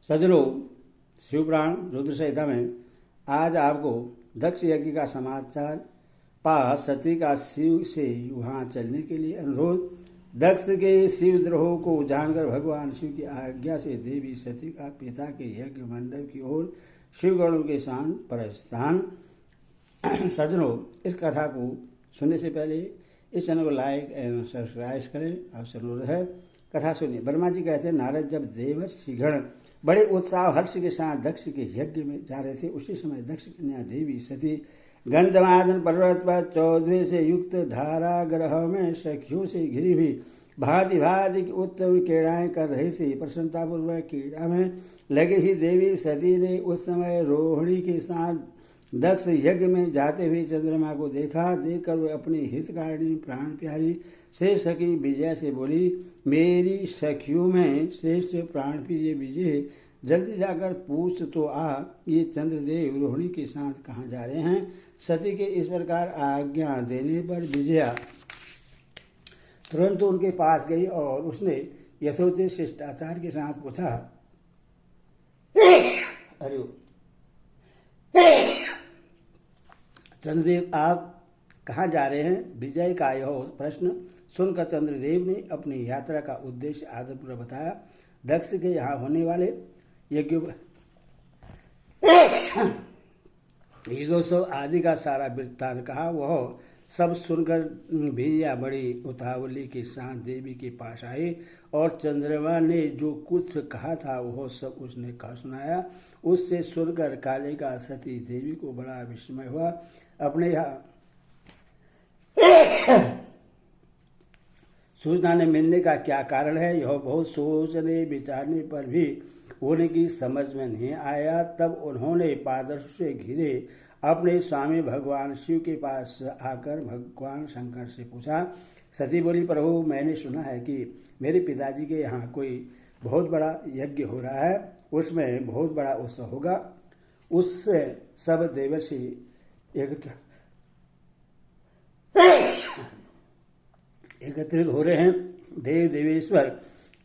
सज्जनों, शिवपुराण रुद्र संहिता में आज आपको दक्ष यज्ञ का समाचार पा सती का शिव से वहां चलने के लिए अनुरोध। दक्ष के शिवद्रोह को जानकर भगवान शिव की आज्ञा से देवी सती का पिता के यज्ञ मंडप की ओर शिवगणों के साथ प्रस्थान। सज्जनों, इस कथा को सुनने से पहले इस चैनल को लाइक एवं सब्सक्राइब करें, आपसे अनुरोध है। कथा सुनिए। ब्रह्मा जी कहते हैं, नारद जब देवर्षिगण बड़े उत्साह हर्ष के साथ दक्ष के यज्ञ में जा रहे थे, उसी समय दक्ष कन्या देवी सती गंधमादन पर्वत पर 14 से युक्त धारा ग्रह में सखियों से घिरी हुई भांति भांति की उत्तम क्रीड़ाएं कर रही थी। प्रसन्नतापूर्वक क्रीड़ा में लगी ही देवी सती ने उस समय रोहिणी के साथ दक्ष यज्ञ में जाते हुए चंद्रमा को देखा। देखकर वह अपनी हितकारिणी प्राण प्यारी श्रेष्ठ सखी विजय से बोली, मेरी सखियों में श्रेष्ठ प्राण प्रिय विजय, जल्दी जाकर पूछ तो आ, ये चंद्रदेव रोहिणी के साथ कहाँ जा रहे हैं। सती के इस प्रकार आज्ञा देने पर विजया तुरंत उनके पास गई और उसने यथोचित शिष्टाचार के साथ पूछा, अरे चंद्रदेव, आप कहाँ जा रहे हैं। विजय का यह प्रश्न सुनकर चंद्रदेव ने अपनी यात्रा का उद्देश्य आदरपूर्वक बताया। दक्ष के यहाँ होने वाले यज्ञोत्सव आदि का सारा वृत्तांत कहा। वह सब सुनकर विजया बड़ी उतावली के साथ देवी के पास आई और चंद्रमा ने जो कुछ कहा था वह सब उसने कहा सुनाया। उससे सुनकर कालिका सती देवी को बड़ा विस्मय हुआ। अपने यहाँ सूचना ने मिलने का क्या कारण है, यह बहुत सोचने विचारने पर भी उनकी समझ में नहीं आया। तब उन्होंने पादर्श से घिरे अपने स्वामी भगवान शिव के पास आकर भगवान शंकर से पूछा। सती बोली, प्रभु, मैंने सुना है कि मेरे पिताजी के यहाँ कोई बहुत बड़ा यज्ञ हो रहा है, उसमें बहुत बड़ा उत्सव होगा। उससे सब देवर्षि एकत्रित हो रहे हैं। देव देवेश्वर,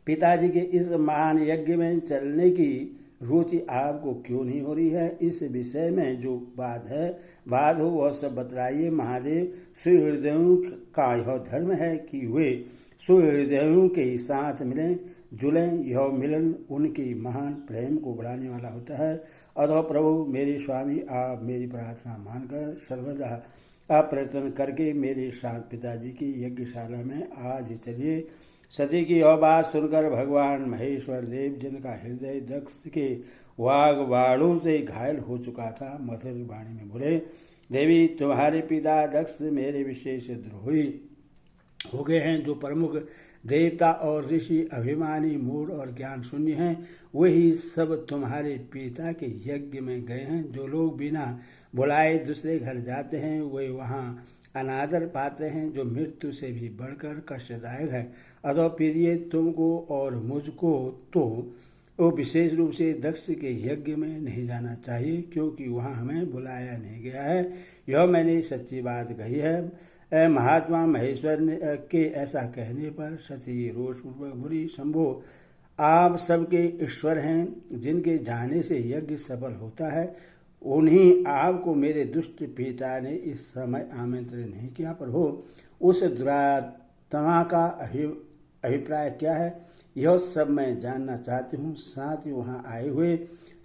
पिताजी के इस महान यज्ञ में चलने की रुचि आपको क्यों नहीं हो रही है। इस विषय में जो बात हो वह सब बतलाइए। महादेव, सुहृदयों का यह धर्म है कि वे सुहृदयों के साथ मिलें जुलें। यह मिलन उनकी महान प्रेम को बढ़ाने वाला होता है। अतः प्रभु मेरे स्वामी, आप मेरी प्रार्थना मानकर सर्वदा आप प्रयत्न करके मेरे साथ पिताजी की यज्ञशाला में आज ही चलिए। सती की यह बात सुनकर भगवान महेश्वर देव, जिनका हृदय दक्ष के वाग्बाणों से घायल हो चुका था, मधुर वाणी में बोले, देवी, तुम्हारे पिता दक्ष मेरे विशेष द्रोही हो गए हैं। जो प्रमुख देवता और ऋषि अभिमानी, मूढ़ और ज्ञान शून्य हैं, वही सब तुम्हारे पिता के यज्ञ में गए हैं। जो लोग बिना बुलाए दूसरे घर जाते हैं वे वहाँ अनादर पाते हैं, जो मृत्यु से भी बढ़कर कष्टदायक है। अतः प्रिय, तुमको और मुझको तो वो विशेष रूप से दक्ष के यज्ञ में नहीं जाना चाहिए, क्योंकि वहाँ हमें बुलाया नहीं गया है। यह मैंने सच्ची बात कही है। महात्मा महेश्वर के ऐसा कहने पर सती रोषपूर्वक बोली, शंभो, आप सबके ईश्वर हैं। जिनके जाने से यज्ञ सफल होता है, उन्हीं आपको मेरे दुष्ट पिता ने इस समय आमंत्रित नहीं किया। प्रभु, उस दुरात्मा का अभिप्राय क्या है, यह सब मैं जानना चाहती हूँ। साथ ही वहाँ आए हुए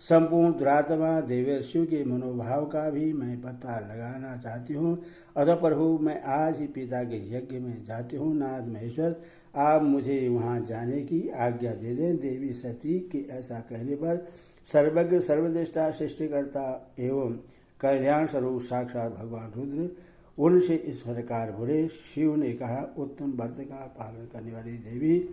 संपूर्ण दुरात्मा देवर्षियों के मनोभाव का भी मैं पता लगाना चाहती हूँ। अतः प्रभु, मैं आज ही पिता के यज्ञ में जाती हूँ। नाथ महेश्वर, आप मुझे वहाँ जाने की आज्ञा दे दें। देवी सती के ऐसा कहने पर सर्वज्ञ, सर्वदृष्टा, सृष्टिकर्ता एवं कल्याण स्वरूप साक्षात भगवान रुद्र उनसे इस प्रकार बोले। शिव ने कहा, उत्तम व्रत का पालन करने वाली देवी,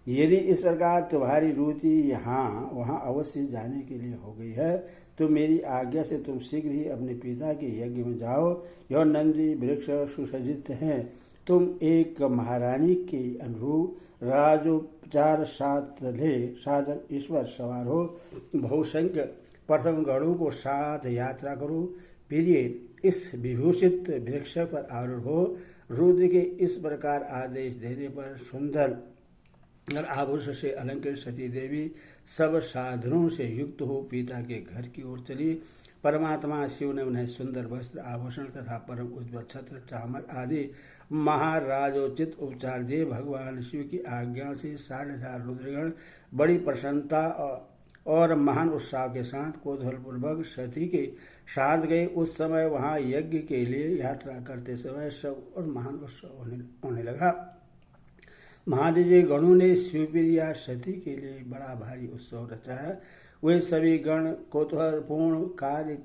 यदि इस प्रकार तुम्हारी रुचि यहाँ वहाँ अवश्य जाने के लिए हो गई है, तो मेरी आज्ञा से तुम शीघ्र ही अपने पिता के यज्ञ में जाओ। यह नंदी वृक्ष सुसज्जित हैं। तुम एक महारानी के अनुरूप राजोपचार साधक ईश्वर सवार हो, बहुसंख्य प्रथम गणों को साथ यात्रा करो। प्रिय, इस विभूषित वृक्ष पर आरूढ़ हो। रुद्र के इस प्रकार आदेश देने पर सुंदर और आभूषण से अलंकृत सती देवी सब साधनों से युक्त हो पिता के घर की ओर चली। परमात्मा शिव ने उन्हें सुंदर वस्त्र, आभूषण तथा परम उज्ज्वल छत्र, चामर आदि महाराजोचित उपचार दिए। भगवान शिव की आज्ञा से 4,500 रुद्रगण बड़ी प्रसन्नता और महान उत्साह के साथ कौतूहलपूर्वक सती के साथ गए। उस समय वहां यज्ञ के लिए यात्रा करते समय सब और महान उत्सव होने लगा। महादेव गणों ने शिवप्रिया सती के लिए बड़ा भारी उत्सव रचाया। वे सभी गण कौतूहलपूर्ण कार्य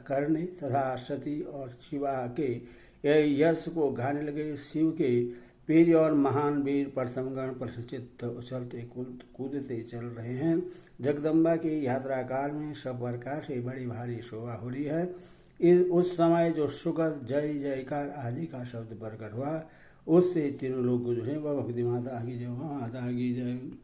करने तथा सती और शिवा के यश को गाने लगे। शिव के प्रिय और महान वीर प्रथम गण प्रशिक्षित उछलते कूदते चल रहे हैं। जगदम्बा की यात्रा काल में सब प्रकार से बड़ी भारी शोभा हो रही है। उस समय जो सुगत जय जयकार आदि का शब्द प्रकट हुआ, उससे तीनों लोग गुजरे। वह भक्ति माता की जय, माता की जय।